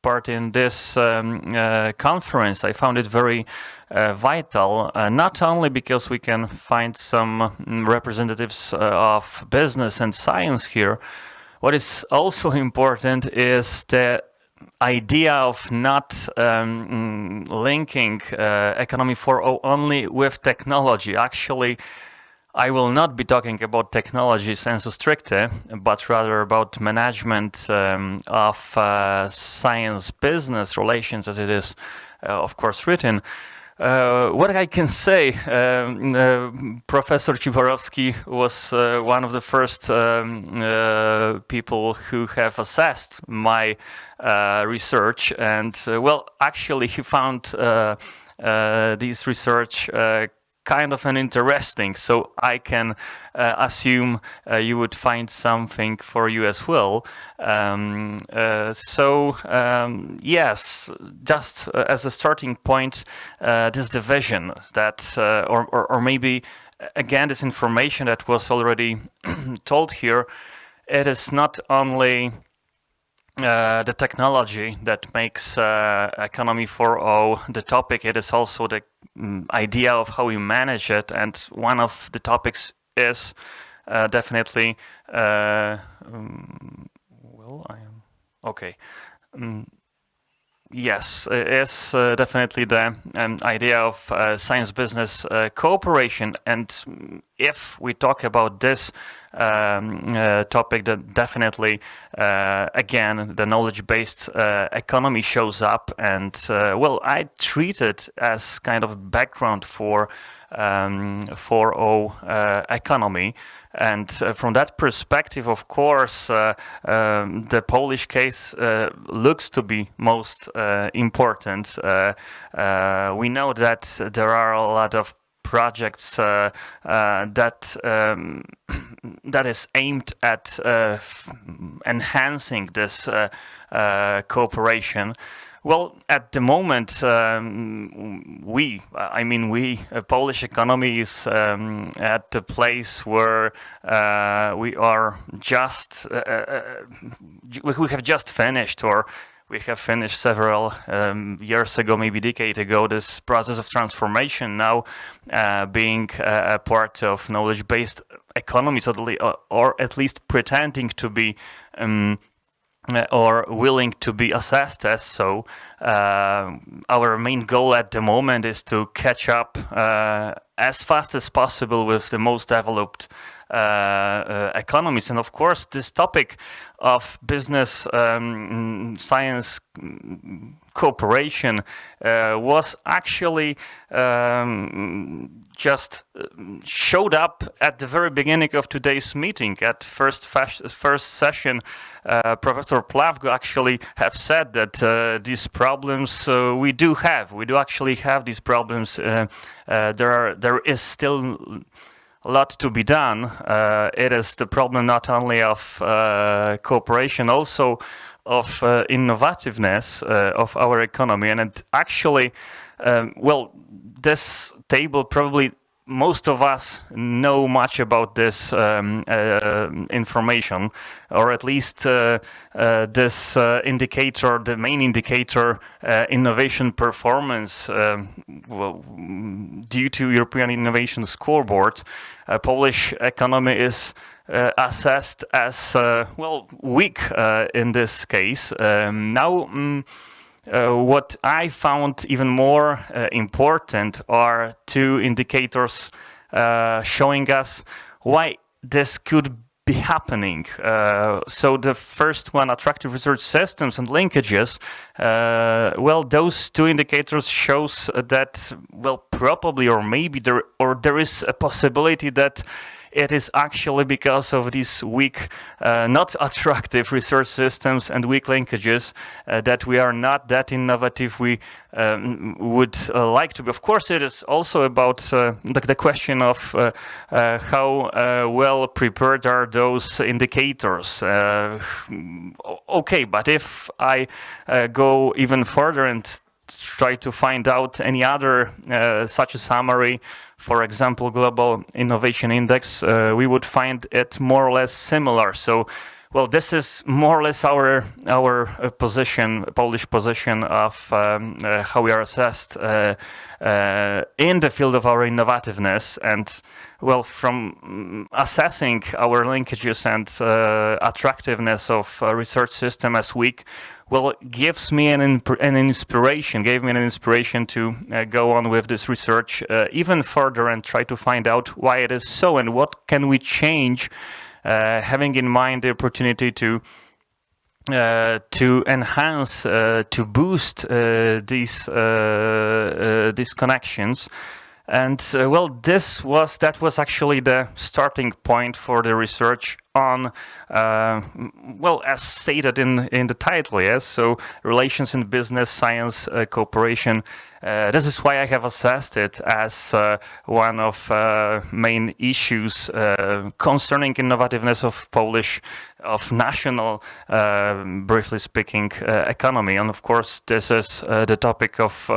part in this conference. I found it very vital, not only because we can find some representatives of business and science here. What is also important is the idea of not linking Economy 4.0 only with technology. Actually, I will not be talking about technology sensu stricte, but rather about management of science-business relations, as it is, of course, written. What I can say, Professor Ciborowski was one of the first people who have assessed my research, and well, actually, he found this research kind of an interesting, so I can assume you would find something for you as well. Yes, just as a starting point, this division that, or maybe again this information that was already told here, it is not only the technology that makes Economy 4.0 the topic, it is also the idea of how we manage it, and one of the topics is definitely yes, is definitely the idea of science-business cooperation. And if we talk about this topic, that definitely, again, the knowledge-based economy shows up. And, well, I treat it as kind of background for 4.0 economy. And from that perspective, of course, the Polish case looks to be most important. We know that there are a lot of projects that is aimed at enhancing this cooperation. Well, at the moment, Polish economy is at the place where we are just, we have just finished, or we have finished several years ago, maybe a decade ago, this process of transformation, now being a part of knowledge-based economy, or at least pretending to be or willing to be assessed as so. Our main goal at the moment is to catch up as fast as possible with the most developed economies. And of course, this topic of business science cooperation was actually just showed up at the very beginning of today's meeting. At first session, Professor Plavko actually have said that these problems we do actually have these problems. There is still a lot to be done. It is the problem not only of cooperation, also of innovativeness of our economy. And it actually, well, this table probably most of us know much about this information, or at least this indicator, the main indicator, innovation performance, due to European Innovation Scoreboard. Polish economy is assessed as, weak in this case. What I found even more important are two indicators showing us why this could be happening. So the first one, attractive research systems and linkages, those two indicators shows that, probably or maybe there is a possibility that it is actually because of these weak, not attractive research systems and weak linkages that we are not that innovative we would like to be. Of course, it is also about the question of how well prepared are those indicators. Okay, but if I go even further and try to find out any other such a summary, for example, Global Innovation Index, we would find it more or less similar. So well, this is more or less our position, Polish position of how we are assessed in the field of our innovativeness, and well, from assessing our linkages and attractiveness of research system as weak, well, gives me an inspiration to go on with this research even further and try to find out why it is so and what can we change, having in mind the opportunity to enhance, to boost these connections. And well, that was actually the starting point for the research on, well, as stated in the title, yes. So relations in business, science, cooperation. This is why I have assessed it as one of main issues concerning innovativeness of national, briefly speaking, economy. And of course, this is the topic of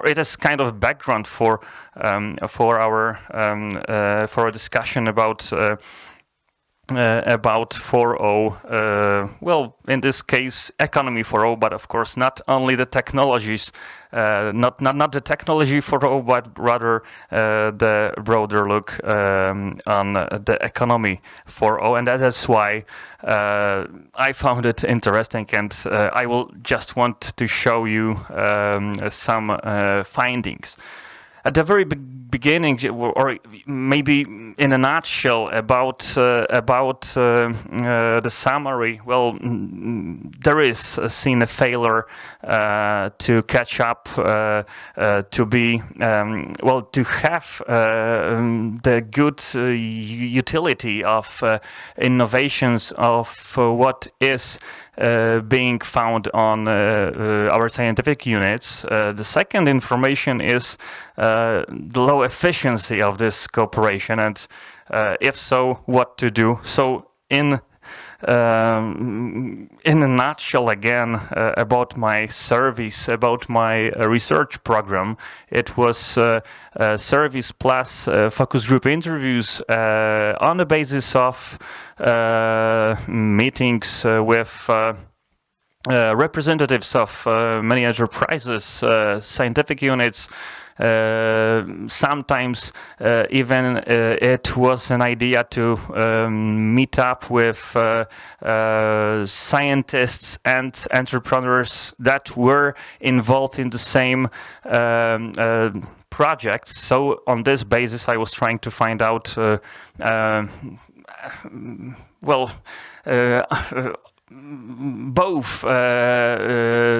it is kind of background for a discussion about 4.0, well, in this case, economy 4.0, but of course not only the technologies, not the technology 4.0, but rather the broader look on the economy 4.0, and that is why I found it interesting, and I will just want to show you some findings. At the very beginning, or maybe in a nutshell, about the summary. Well, there is seen a failure to catch up, to be to have the good utility of innovations of what is being found on our scientific units. The second information is the low efficiency of this cooperation, and if so, what to do. So in a nutshell, again, about my service, about my research program, it was service plus focus group interviews on the basis of meetings with representatives of many enterprises, scientific units. Sometimes even it was an idea to meet up with scientists and entrepreneurs that were involved in the same projects. So on this basis, I was trying to find out both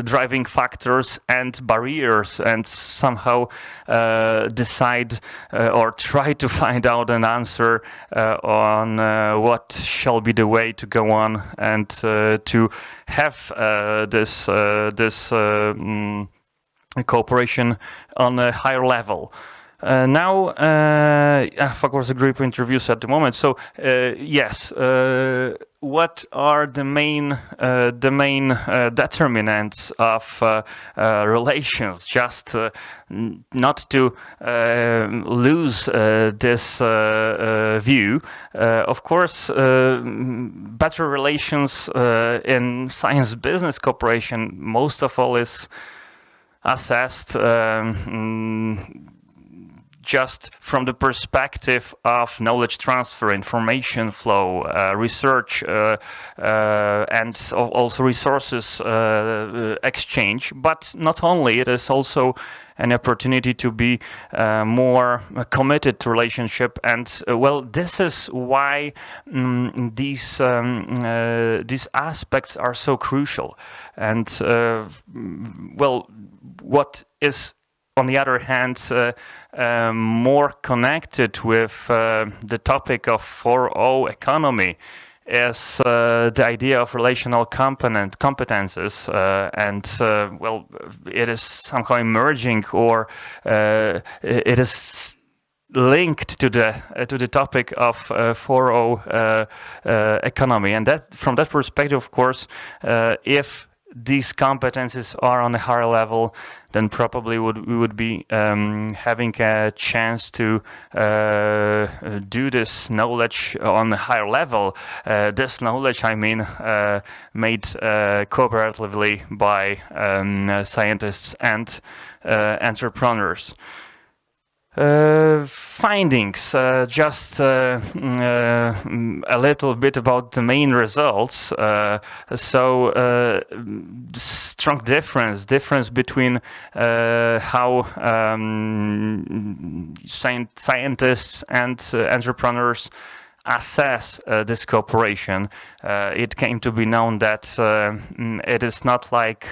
driving factors and barriers, and somehow decide or try to find out an answer on what shall be the way to go on and to have this cooperation on a higher level. Now, of course, the group interviews at the moment. So, yes, what are the main determinants of relations? Just not to lose this view. Of course, better relations in science-business cooperation, most of all, is assessed just from the perspective of knowledge transfer, information flow, research, and also resources exchange. But not only, it is also an opportunity to be more committed to relationship. And well, this is why these aspects are so crucial. And well, what is on the other hand, more connected with the topic of 4.0 economy is the idea of relational competences, and well, it is somehow emerging, or it is linked to the topic of 4.0 economy, and that from that perspective, of course, if these competencies are on a higher level, then probably we would be having a chance to do this knowledge on a higher level. This knowledge, I mean, made cooperatively by scientists and entrepreneurs. Findings, just a little bit about the main results. Strong difference between how scientists and entrepreneurs assess this cooperation. It came to be known that it is not like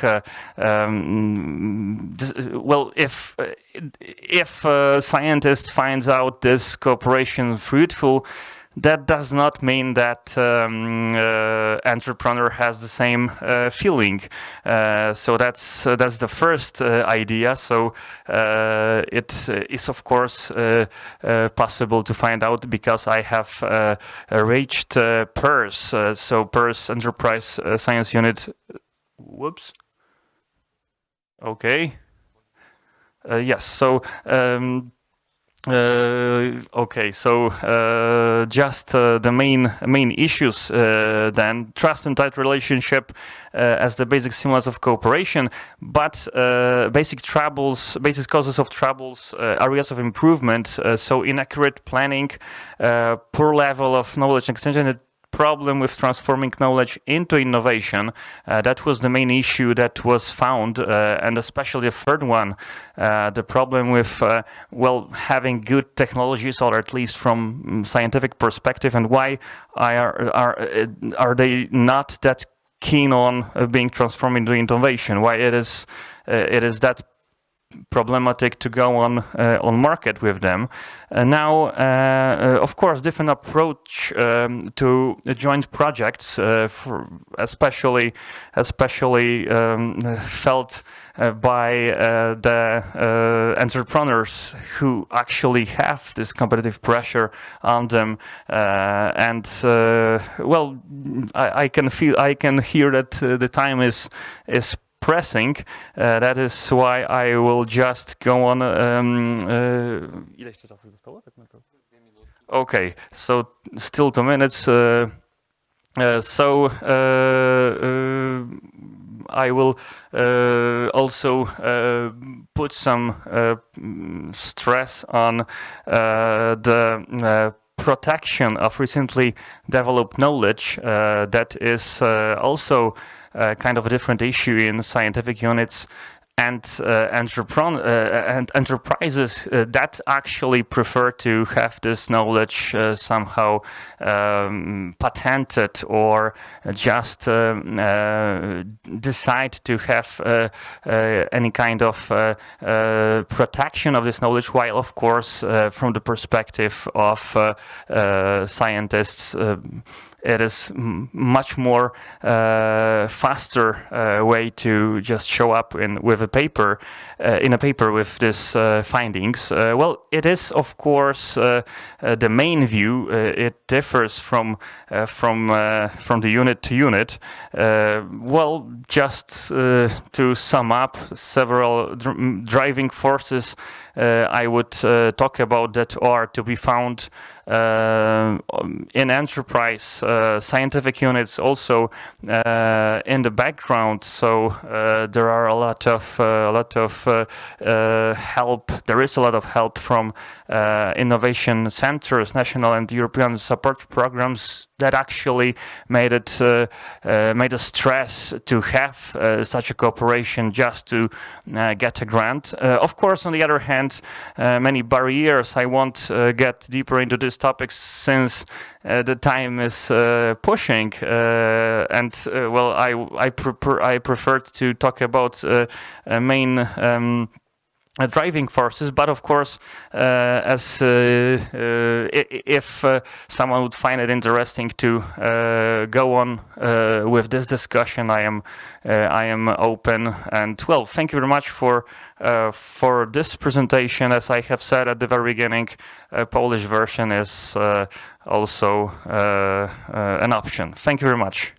if a scientist finds out this cooperation fruitful, that does not mean that entrepreneur has the same feeling. So that's the first idea. So it is of course possible to find out because I have reached PERS. So PERS Enterprise Science Unit. Whoops. Okay. Yes. So. Okay, so just the main issues then: trust and tight relationship as the basic stimulus of cooperation, but basic causes of troubles, areas of improvement. So inaccurate planning, poor level of knowledge extension, problem with transforming knowledge into innovation. That was the main issue that was found, and especially the third one, the problem with having good technologies, or at least from scientific perspective, and why are they not that keen on being transformed into innovation? Why it is that problematic to go on market with them. Now, of course, different approach to joint projects, especially felt by the entrepreneurs who actually have this competitive pressure on them, and I can hear that the time is pressing. That is why I will just go on. Okay, so still 2 minutes. I will also put some stress on the protection of recently developed knowledge. That is also kind of a different issue in scientific units and enterprises that actually prefer to have this knowledge somehow patented, or just decide to have any kind of protection of this knowledge, while of course from the perspective of scientists, it is much more faster way to just show up with a paper, in a paper with this findings. It is of course the main view. It differs from the unit to unit. Just to sum up, several driving forces I would talk about that are to be found in enterprise scientific units, also in the background. So there are a lot of help. There is a lot of help from innovation centers, national and European support programs that actually made a stress to have such a cooperation just to get a grant. Of course, on the other hand, many barriers. I won't get deeper into these topics since the time is pushing, and I preferred to talk about main driving forces, but of course, if someone would find it interesting to go on with this discussion, I am open. And thank you very much for this presentation. As I have said at the very beginning, Polish version is also an option. Thank you very much.